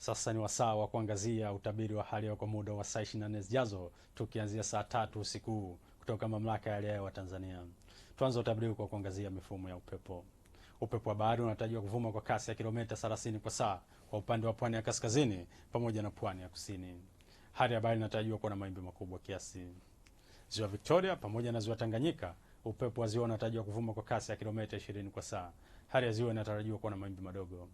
Sasa ni wasaa wa kuangazia utabiri wa hali ya kwa muda wa saa 24 zijazo, tukianzia saa 3 usiku kutoka Mamlaka ya Hali ya Hewa Tanzania. Tuanze utabiri kwa kuangazia mifumo ya upepo. Upepo wa bahari unatarajiwa kuvuma kwa kasi ya kilomita 30 kwa saa kwa upande wa pwani ya kaskazini pamoja na pwani ya kusini. Hali ya bahari inatarajiwa kuwa na mawimbi makubwa kiasi. Ziwa Victoria pamoja na Ziwa Tanganyika, upepo wa ziwa unatarajiwa kuvuma kwa kasi ya kilomita 20 kwa saa. Hali ya ziwa inatarajiwa kuwa na mawimbi madogo.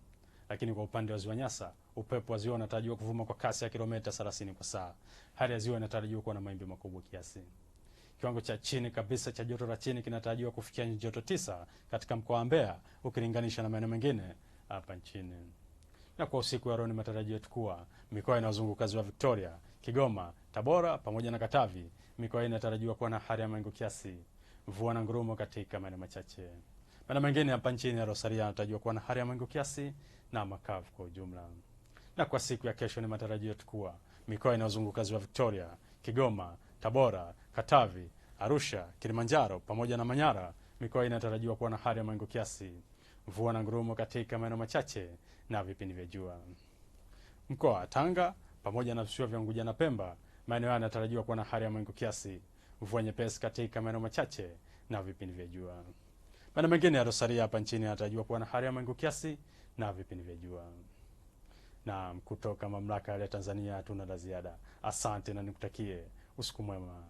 Lakini kwa upande wa Ziwa Nyasa, upepo wa ziwa unatarajiwa kuvuma kwa kasi ya kilomita 30 kwa saa. Hali ya ziwa inatarajiwa kuwa na mawimbi makubwa kiasi. Kiwango cha chini kabisa cha joto la chini kinatarajiwa kufikia nyuzi joto 9 katika mkoa wa Mbeya ukilinganisha na maeneo mengine hapa nchini. Na kwa usiku wa leo ni matarajio yetu kuwa mikoa inayozunguka Ziwa Victoria, Kigoma, Tabora pamoja na Katavi, mikoa hii inatarajiwa kuwa na hali ya mawingu kiasi, mvua na ngurumo katika maeneo machache. Maeneo mengine hapa nchini yaliyosalia yanatarajiwa kuwa na hali ya mawingu kiasi na makavu kwa ujumla. Na kwa siku ya kesho ni matarajio yetu kuwa mikoa inayozunguka Ziwa Victoria, Kigoma, Tabora, Katavi, Arusha, Kilimanjaro pamoja na Manyara, mikoa inatarajiwa kuwa na hali ya mawingu kiasi, mvua na ngurumo katika maeneo machache na vipindi vya jua. Mkoa wa Tanga pamoja na visiwa vya Unguja na Pemba, maeneo yanatarajiwa kuwa na hali ya mawingu kiasi, mvua nyepesi katika maeneo machache na vipindi vya jua. Maeneo mengine yaliyosalia hapa nchini yanatarajiwa kuwa na hali ya mawingu kiasi na vipindi vya jua. Na kutoka Mamlaka ya Tanzania hatuna la ziada. Asante na nikutakie usiku mwema.